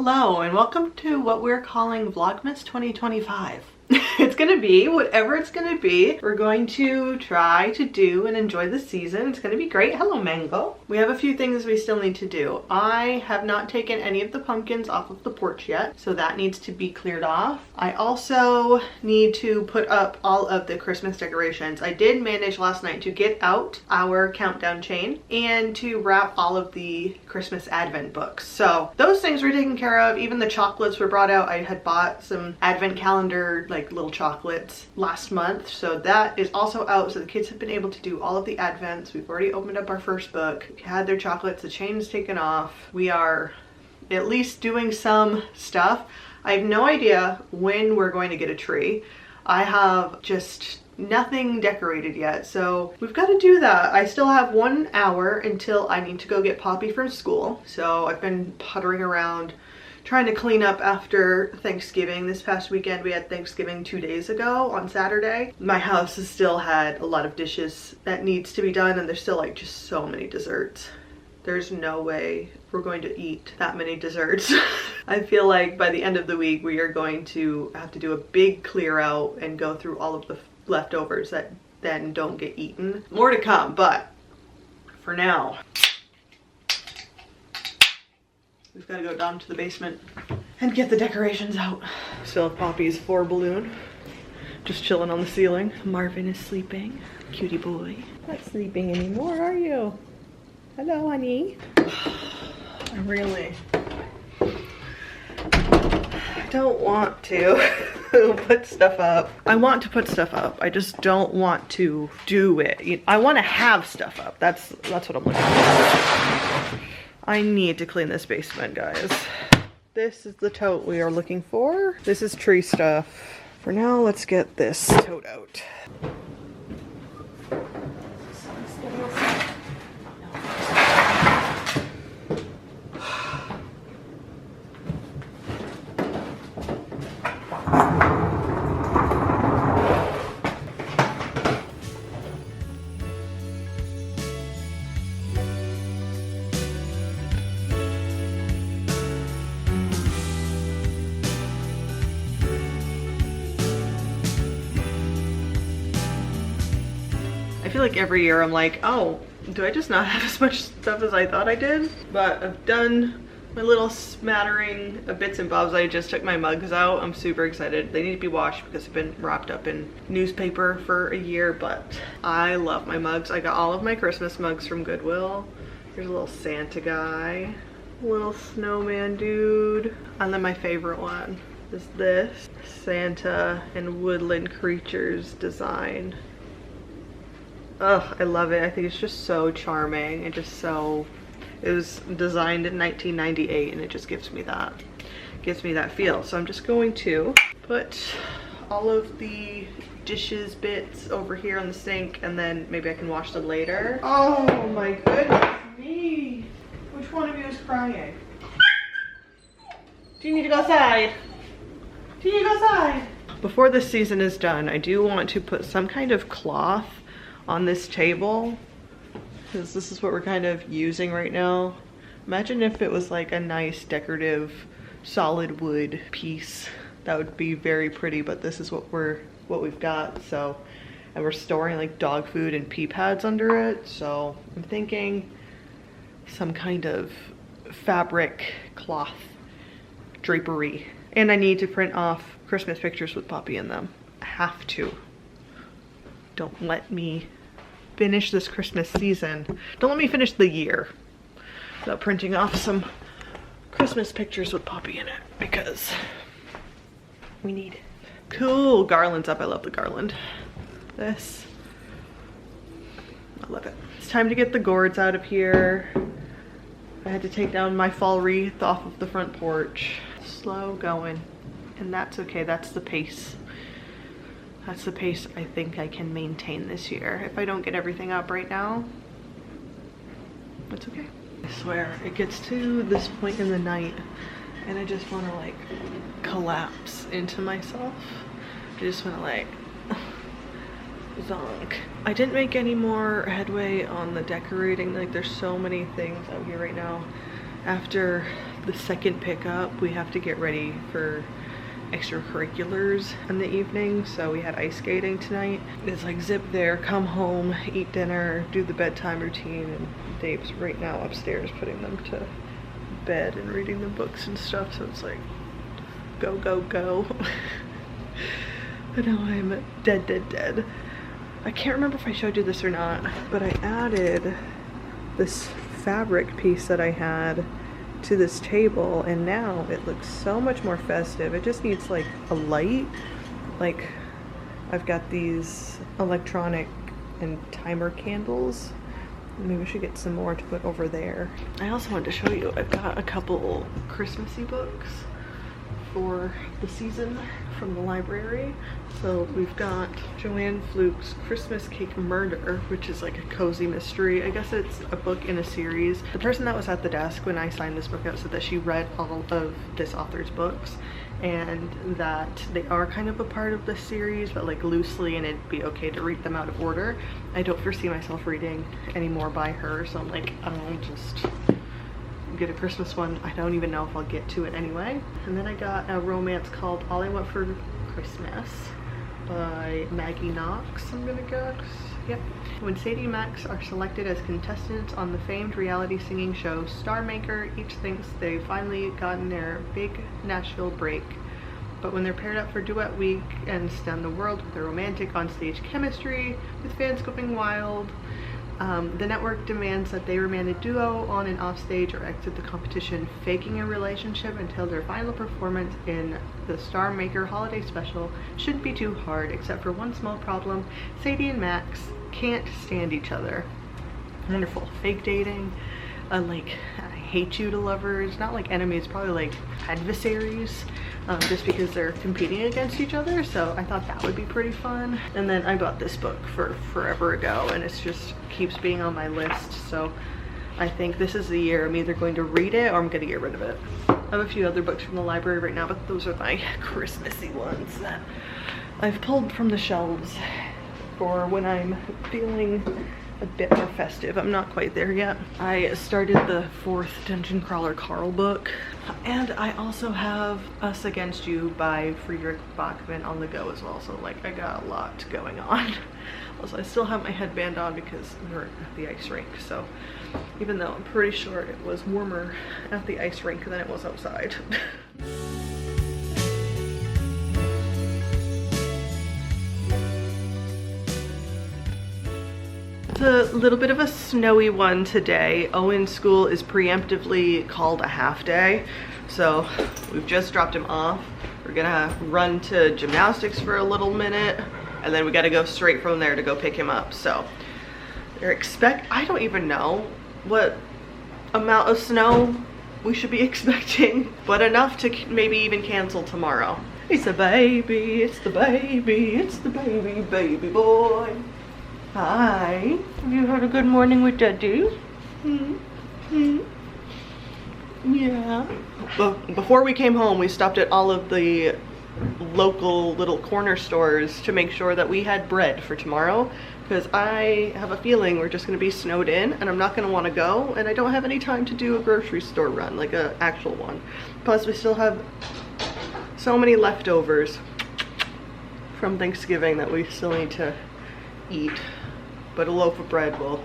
Hello and welcome to what we're calling Vlogmas 2025. It's gonna be whatever it's gonna be. We're going to try to do and enjoy the season. It's gonna be great. Hello, Mango. We have a few things we still need to do. I have not taken any of the pumpkins off of the porch yet, so that needs to be cleared off. I also need to put up all of the Christmas decorations. I did manage last night to get out our countdown chain and to wrap all of the Christmas advent books. So those things were taken care of. Even the chocolates were brought out. I had bought some advent calendar like little chocolates last month, so that is also out, so the kids have been able to do all of the advents. We've already opened up our first book, had their chocolates, the chain is taken off. We are at least doing some stuff. I have no idea when we're going to get a tree. I have just nothing decorated yet, so we've got to do that. I still have 1 hour until I need to go get Poppy from school, so I've been puttering around trying to clean up after Thanksgiving. This past weekend we had Thanksgiving 2 days ago on Saturday. My house has still had a lot of dishes that needs to be done, and there's still like just so many desserts. There's no way we're going to eat that many desserts. I feel like by the end of the week we are going to have to do a big clear out and go through all of the leftovers that then don't get eaten. More to come, but for now we've got to go down to the basement and get the decorations out. Still have Poppy's 4 balloon just chilling on the ceiling. Marvin is sleeping. Cutie boy. Not sleeping anymore, are you? Hello, honey. I really don't want to put stuff up. I want to put stuff up. I just don't want to do it. I want to have stuff up. That's what I'm looking for. I need to clean this basement, guys. This is the tote we are looking for. This is tree stuff. For now, let's get this tote out. I feel like every year I'm like, oh, do I just not have as much stuff as I thought I did? But I've done my little smattering of bits and bobs. I just took my mugs out. I'm super excited. They need to be washed because they've been wrapped up in newspaper for a year, but I love my mugs. I got all of my Christmas mugs from Goodwill. Here's a little Santa guy, little snowman dude, and then my favorite one is this Santa and woodland creatures design. Ugh, I love it. I think it's just so charming and just so, it was designed in 1998 and it just gives me that feel. So I'm just going to put all of the dishes bits over here on the sink, and then maybe I can wash them later. Oh my goodness me. Which one of you is crying? Do you need to go outside? Do you need to go outside? Before this season is done, I do want to put some kind of cloth on this table, because this is what we're kind of using right now. Imagine if it was like a nice decorative solid wood piece. That would be very pretty, but this is what we've got. So, and we're storing like dog food and pee pads under it, so I'm thinking some kind of fabric cloth drapery. And I need to print off Christmas pictures with Poppy in them. I have to. Don't let me finish this Christmas season. Don't let me finish the year without printing off some Christmas pictures with Poppy in it, because we need it. Cool, garland's up. I love the garland. This, I love it. It's time to get the gourds out of here. I had to take down my fall wreath off of the front porch. Slow going, and that's okay. That's the pace. That's the pace I think I can maintain this year. If I don't get everything up right now, it's okay. I swear, it gets to this point in the night and I just want to like collapse into myself. I just want to like zonk. I didn't make any more headway on the decorating. Like, there's so many things out here right now After the second pickup, we have to get ready for extracurriculars in the evening, so we had ice skating tonight. It's like zip there, come home, eat dinner, do the bedtime routine, and Dave's right now upstairs putting them to bed and reading the books and stuff, so it's like go go go. But now I'm dead. I can't remember if I showed you this or not, but I added this fabric piece that I had to this table, and now it looks so much more festive. It just needs like a light. Like, I've got these electronic and timer candles. Maybe we should get some more to put over there. I also wanted to show you, I've got a couple Christmassy books for the season from the library. So we've got Joanne Fluke's Christmas Cake Murder, which is like a cozy mystery. I guess it's a book in a series. The person that was at the desk when I signed this book out said that she read all of this author's books and that they are kind of a part of the series, but like loosely, and it'd be okay to read them out of order. I don't foresee myself reading any more by her, so I'm like, I'll just get a Christmas one. I don't even know if I'll get to it anyway. And then I got a romance called All I Want for Christmas by Maggie Knox, I'm gonna guess. Yep. When Sadie and Max are selected as contestants on the famed reality singing show Star Maker, each thinks they've finally gotten their big Nashville break. But when they're paired up for duet week and stun the world with their romantic onstage chemistry, with fans going wild, the network demands that they remain a duo on and off stage or exit the competition, faking a relationship until their final performance in the Star Maker holiday special shouldn't be too hard, except for one small problem. Sadie and Max can't stand each other. Wonderful. Fake dating, like I hate you to lovers, not like enemies, probably like adversaries, just because they're competing against each other. So I thought that would be pretty fun. And then I bought this book for forever ago, and it's just keeps being on my list. So I think this is the year I'm either going to read it or I'm going to get rid of it. I have a few other books from the library right now, but those are my Christmassy ones that I've pulled from the shelves for when I'm feeling a bit more festive. I'm not quite there yet. I started the 4th Dungeon Crawler Carl book, and I also have Us Against You by Friedrich Bachmann on the go as well, so like I got a lot going on. Also, I still have my headband on because we're at the ice rink, so even though I'm pretty sure it was warmer at the ice rink than it was outside. It's a little bit of a snowy one today. Owen's school is preemptively called a half day, so we've just dropped him off. We're gonna run to gymnastics for a little minute, and then we gotta go straight from there to go pick him up. So I don't even know what amount of snow we should be expecting, but enough to maybe even cancel tomorrow. It's the baby, it's the baby, it's the baby, baby boy. Hi, have you had a good morning with Daddy? Yeah. But before we came home, we stopped at all of the local little corner stores to make sure that we had bread for tomorrow, because I have a feeling we're just going to be snowed in and I'm not going to want to go, and I don't have any time to do a grocery store run, like an actual one. Plus we still have so many leftovers from Thanksgiving that we still need to eat. But a loaf of bread will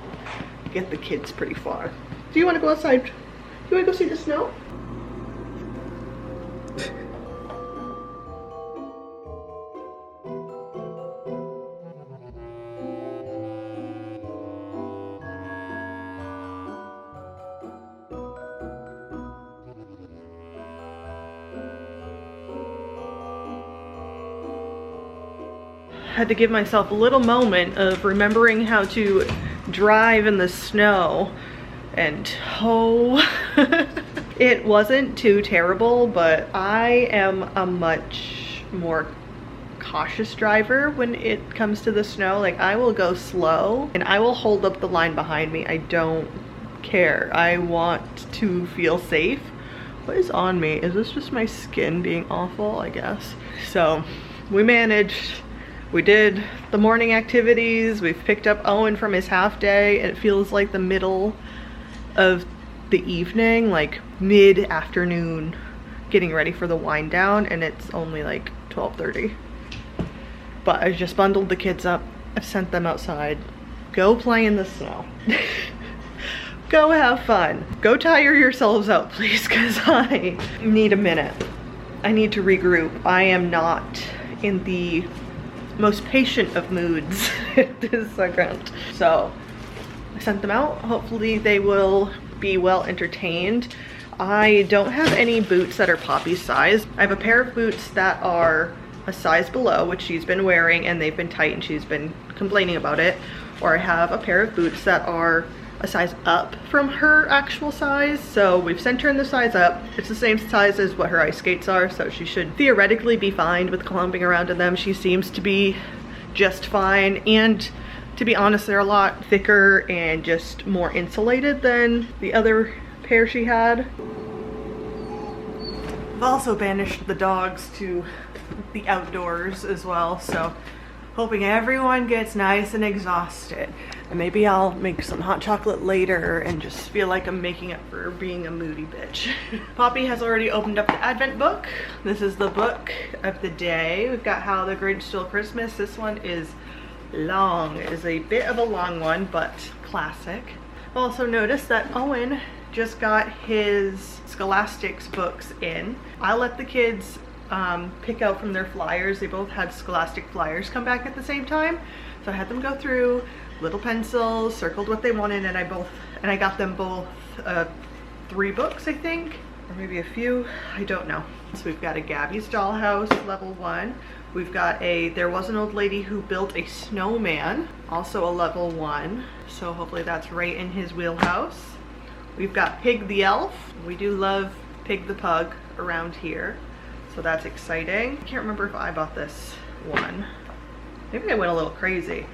get the kids pretty far. Do you want to go outside? Do you want to go see the snow? Had to give myself a little moment of remembering how to drive in the snow, and it wasn't too terrible, but I am a much more cautious driver when it comes to the snow. Like, I will go slow and I will hold up the line behind me. I don't care. I want to feel safe. What is on me? Is this just my skin being awful? I guess. So we managed. We did the morning activities. We've picked up Owen from his half day, and it feels like the middle of the evening, like mid-afternoon, getting ready for the wind down, and it's only like 12:30. But I just bundled the kids up. I've sent them outside. Go play in the snow. Go have fun. Go tire yourselves out, please, because I need a minute. I need to regroup. I am not in the most patient of moods at this second. So I sent them out. Hopefully they will be well entertained. I don't have any boots that are Poppy's size. I have a pair of boots that are a size below, which she's been wearing, and they've been tight and she's been complaining about it. Or I have a pair of boots that are a size up from her actual size. So we've sent her in the size up. It's the same size as what her ice skates are, so she should theoretically be fine with clumping around in them. She seems to be just fine, and to be honest, they're a lot thicker and just more insulated than the other pair she had. I've also banished the dogs to the outdoors as well, so hoping everyone gets nice and exhausted. And maybe I'll make some hot chocolate later and just feel like I'm making up for being a moody bitch. Poppy has already opened up the Advent book. This is the book of the day. We've got How the Grinch Stole Christmas. This one is long. It is a bit of a long one, but classic. Also noticed that Owen just got his Scholastics books in. I let the kids pick out from their flyers. They both had Scholastic flyers come back at the same time. So I had them go through, little pencils, circled what they wanted, and I got them both 3 books, I think, or maybe a few, I don't know. So we've got a Gabby's Dollhouse, level 1. We've got a There Was an Old Lady Who Built a Snowman, also a level 1. So hopefully that's right in his wheelhouse. We've got Pig the Elf. We do love Pig the Pug around here, so that's exciting. I can't remember if I bought this one. Maybe I went a little crazy.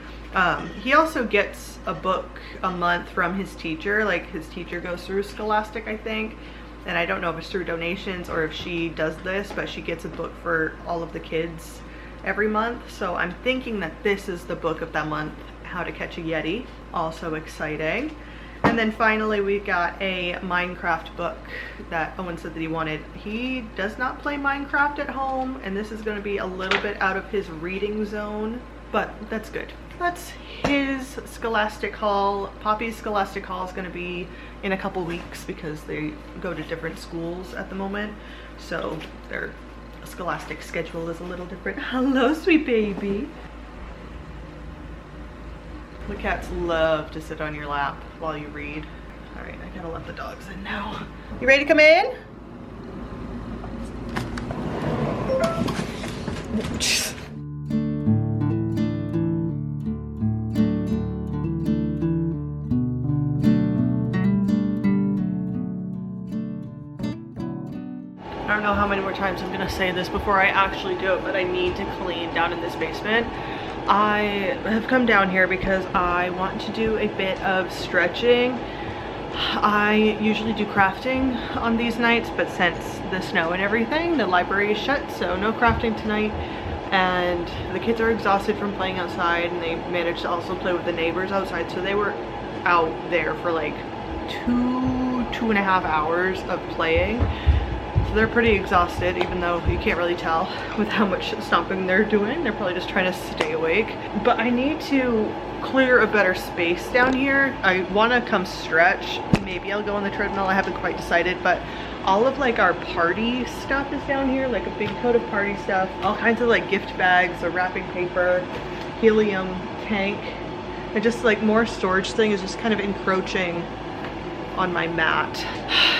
He also gets a book a month from his teacher. Like, his teacher goes through Scholastic, I think. And I don't know if it's through donations or if she does this, but she gets a book for all of the kids every month. So I'm thinking that this is the book of that month, How to Catch a Yeti. Also exciting. And then finally we got a Minecraft book that Owen said that he wanted. He does not play Minecraft at home, and this is going to be a little bit out of his reading zone, but that's good. That's his Scholastic haul. Poppy's Scholastic haul is going to be in a couple weeks because they go to different schools at the moment, so their Scholastic schedule is a little different. Hello, sweet baby. The cats love to sit on your lap while you read. All right, I gotta let the dogs in now. You ready to come in? I don't know how many more times I'm gonna say this before I actually do it, but I need to clean down in this basement. I have come down here because I want to do a bit of stretching. I usually do crafting on these nights, but since the snow and everything, the library is shut, so no crafting tonight. And the kids are exhausted from playing outside, and they managed to also play with the neighbors outside, so they were out there for like 2.5 hours of playing. So they're pretty exhausted, even though you can't really tell with how much stomping they're doing. They're probably just trying to stay awake. But I need to clear a better space down here. I want to come stretch. Maybe I'll go on the treadmill. I haven't quite decided, but all of like our party stuff is down here, like a big tote of party stuff, all kinds of like gift bags, a wrapping paper, helium tank, and just like more storage thing is just kind of encroaching on my mat.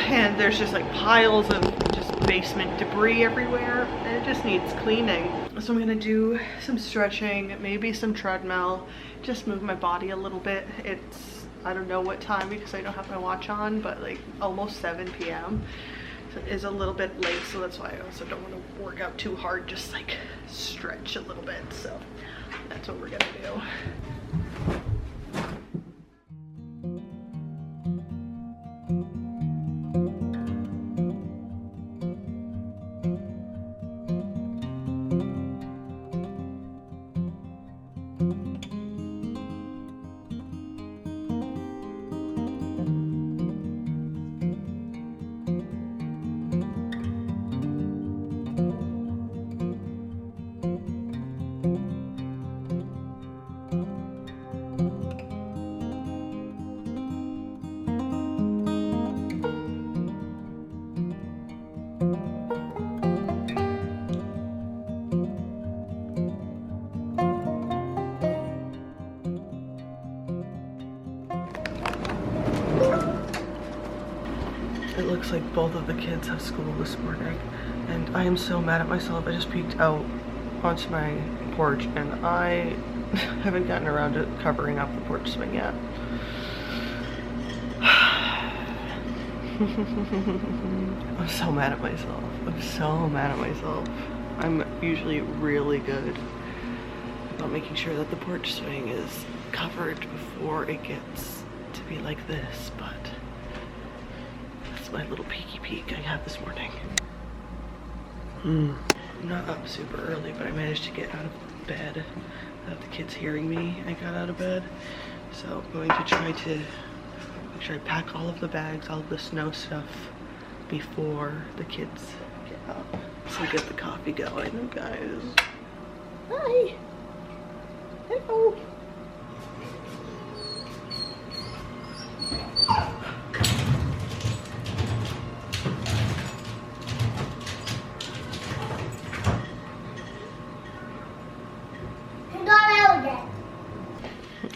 And there's just like piles of just basement debris everywhere, and it just needs cleaning. So I'm gonna do some stretching, maybe some treadmill, just move my body a little bit. It's, I don't know what time because I don't have my watch on, but like almost 7 p.m. So it is a little bit late, so that's why I also don't want to work out too hard, just like stretch a little bit. So that's what we're gonna do. It looks like both of the kids have school this morning, and I am so mad at myself. I just peeked out onto my porch and I haven't gotten around to covering up the porch swing yet. I'm so mad at myself. I'm so mad at myself. I'm usually really good about making sure that the porch swing is covered before it gets to be like this, but that's my little peeky peek I had this morning. I'm not up super early, but I managed to get out of bed without the kids hearing me. I got out of bed, so I'm going to try to make sure I pack all of the bags, all of the snow stuff before the kids get up. So get the coffee going, guys. Hi. Hello.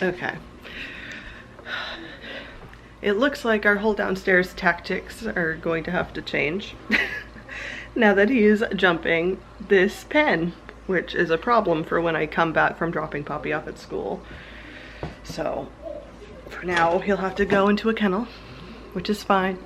Okay. It looks like our whole downstairs tactics are going to have to change now that he's jumping this pen, which is a problem for when I come back from dropping Poppy off at school. So for now, he'll have to go into a kennel, which is fine.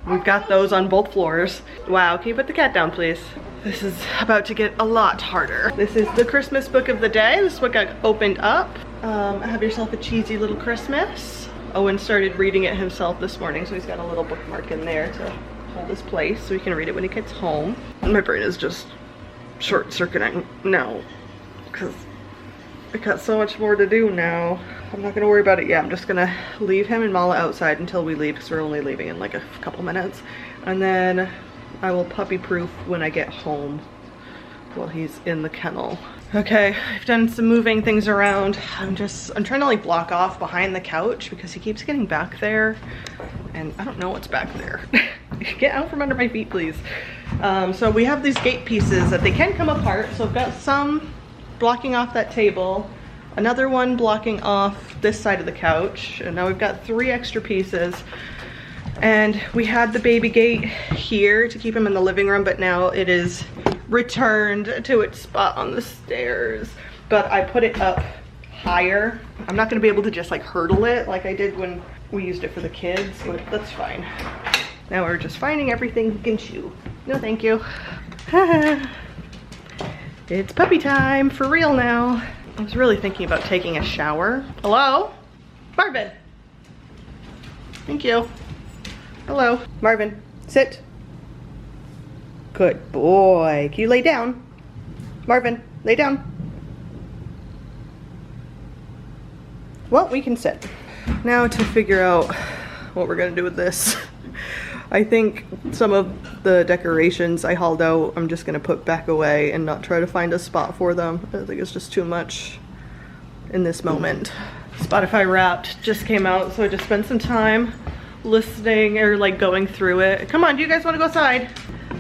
We've got those on both floors. Wow, can you put the cat down, please? This is about to get a lot harder. This is the Christmas book of the day. This book I opened up. Have yourself a cheesy little Christmas. Owen started reading it himself this morning, so he's got a little bookmark in there to hold his place so he can read it when he gets home. My brain is just short-circuiting now because I got so much more to do now. I'm not gonna worry about it yet. I'm just gonna leave him and Mala outside until we leave, because we're only leaving in like a couple minutes. And then I will puppy proof when I get home while he's in the kennel. Okay, I've done some moving things around. I'm trying to like block off behind the couch because he keeps getting back there and I don't know what's back there. Get out from under my feet, please. So we have these gate pieces that they can come apart. So I've got some blocking off that table, another one blocking off this side of the couch, and now we've got 3 extra pieces. And we had the baby gate here to keep him in the living room, but now it is returned to its spot on the stairs. But I put it up higher. I'm not gonna be able to just like hurdle it like I did when we used it for the kids, but that's fine. Now we're just finding everything he can chew. No, thank you. It's puppy time for real now. I was really thinking about taking a shower. Hello? Marvin. Thank you. Hello. Marvin, sit. Good boy. Can you lay down? Marvin, lay down. Well, we can sit. Now to figure out what we're gonna do with this. I think some of the decorations I hauled out, I'm just gonna put back away and not try to find a spot for them. I think it's just too much in this moment. Spotify Wrapped just came out, so I just spent some time listening or like going through it. Come on, do you guys want to go outside?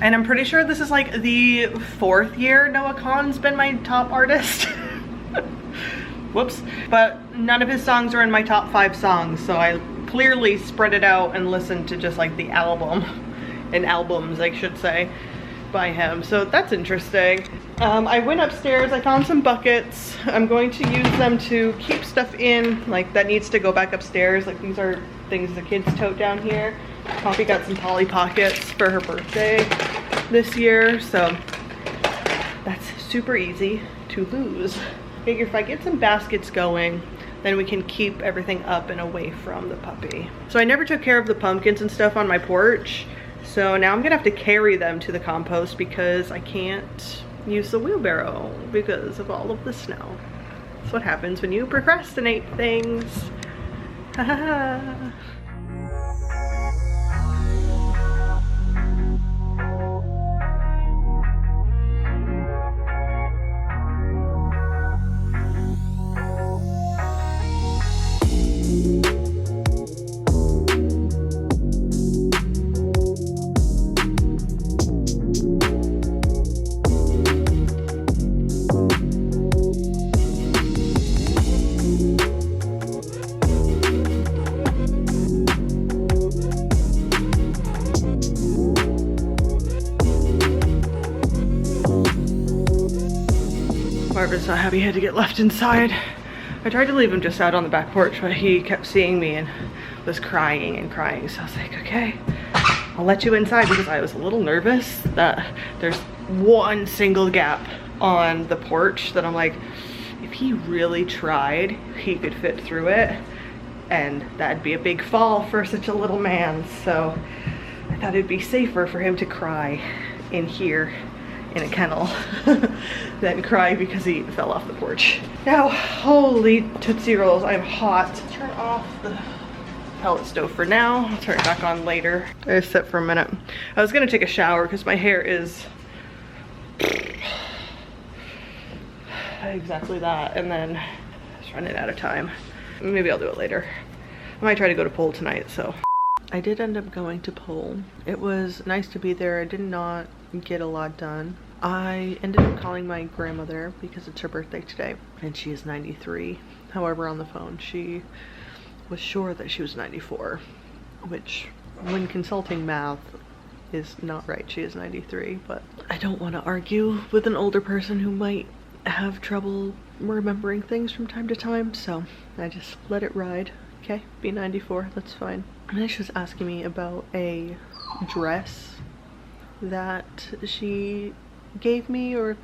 And I'm pretty sure this is like the 4th year Noah Kahan's been my top artist. Whoops. But none of his songs are in my top 5 songs, so I clearly spread it out and listened to just like the album, and albums I should say, by him. So that's interesting. I went upstairs, I found some buckets. I'm going to use them to keep stuff in, like that needs to go back upstairs. Like these are things the kids tote down here. Poppy got some Polly Pockets for her birthday this year, so that's super easy to lose. Figure if I get some baskets going, then we can keep everything up and away from the puppy. So I never took care of the pumpkins and stuff on my porch, so now I'm gonna have to carry them to the compost because I can't use the wheelbarrow because of all of the snow. That's what happens when you procrastinate things. Ha ha ha. Marvin's not happy he had to get left inside. I tried to leave him just out on the back porch, but he kept seeing me and was crying and crying. So I was like, okay, I'll let you inside, because I was a little nervous that there's one single gap on the porch that I'm like, if he really tried, he could fit through it, and that'd be a big fall for such a little man. So I thought it'd be safer for him to cry in here in a kennel than cry because he fell off the porch. Now, holy Tootsie Rolls, I'm hot. Turn off the pellet stove for now. I'll turn it back on later. I just sit for a minute. I was gonna take a shower because my hair is exactly that, and then just running out of time. Maybe I'll do it later. I might try to go to pole tonight, so. I did end up going to pole. It was nice to be there. I did not get a lot done. I ended up calling my grandmother because it's her birthday today, and she is 93. However, on the phone, she was sure that she was 94, which when consulting math is not right. She is 93, but I don't want to argue with an older person who might have trouble remembering things from time to time, so I just let it ride. Okay, be 94, that's fine. And then she was asking me about a dress that she gave me, or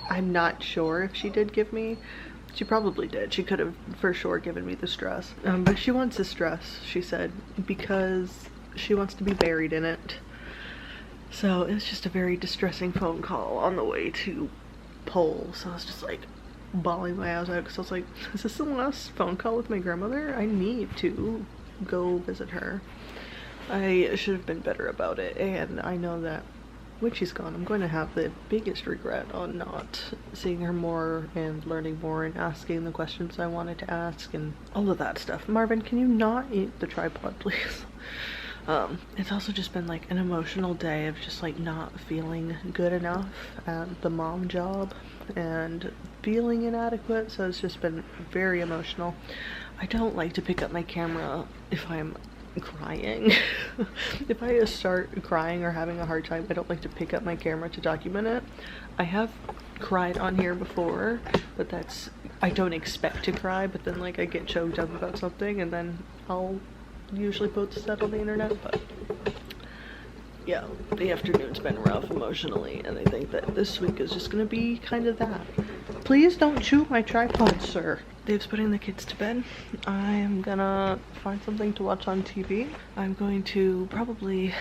I'm not sure if she did give me. She probably did. She could have for sure given me this dress. But she wants this dress, she said, because she wants to be buried in it. So it was just a very distressing phone call on the way to pole. So I was just like bawling my eyes out because I was like, is this the last phone call with my grandmother? I need to go visit her. I should have been better about it, and I know that when she's gone, I'm going to have the biggest regret on not seeing her more and learning more and asking the questions I wanted to ask and all of that stuff. Marvin, can you not eat the tripod, please? It's also just been like an emotional day of just like not feeling good enough at the mom job and feeling inadequate, so it's just been very emotional. I don't like to pick up my camera if I'm crying. If I start crying or having a hard time, I don't like to pick up my camera to document it. I have cried on here before, but that's, I don't expect to cry, but then like I get choked up about something and then I'll usually post that on the internet. But yeah, the afternoon's been rough emotionally, and I think that this week is just gonna be kind of that. Please don't chew my tripod, sir. Dave's putting the kids to bed. I am gonna find something to watch on TV. I'm going to probably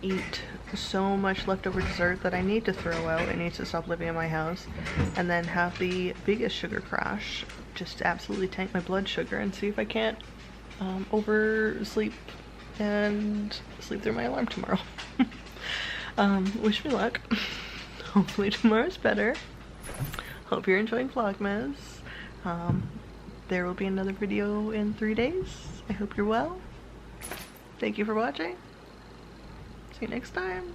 eat so much leftover dessert that I need to throw out. I need to stop living in my house, and then have the biggest sugar crash, just to absolutely tank my blood sugar and see if I can't oversleep and sleep through my alarm tomorrow. Wish me luck. Hopefully tomorrow's better. Hope you're enjoying Vlogmas. There will be another video in 3 days. I hope you're well. Thank you for watching. See you next time.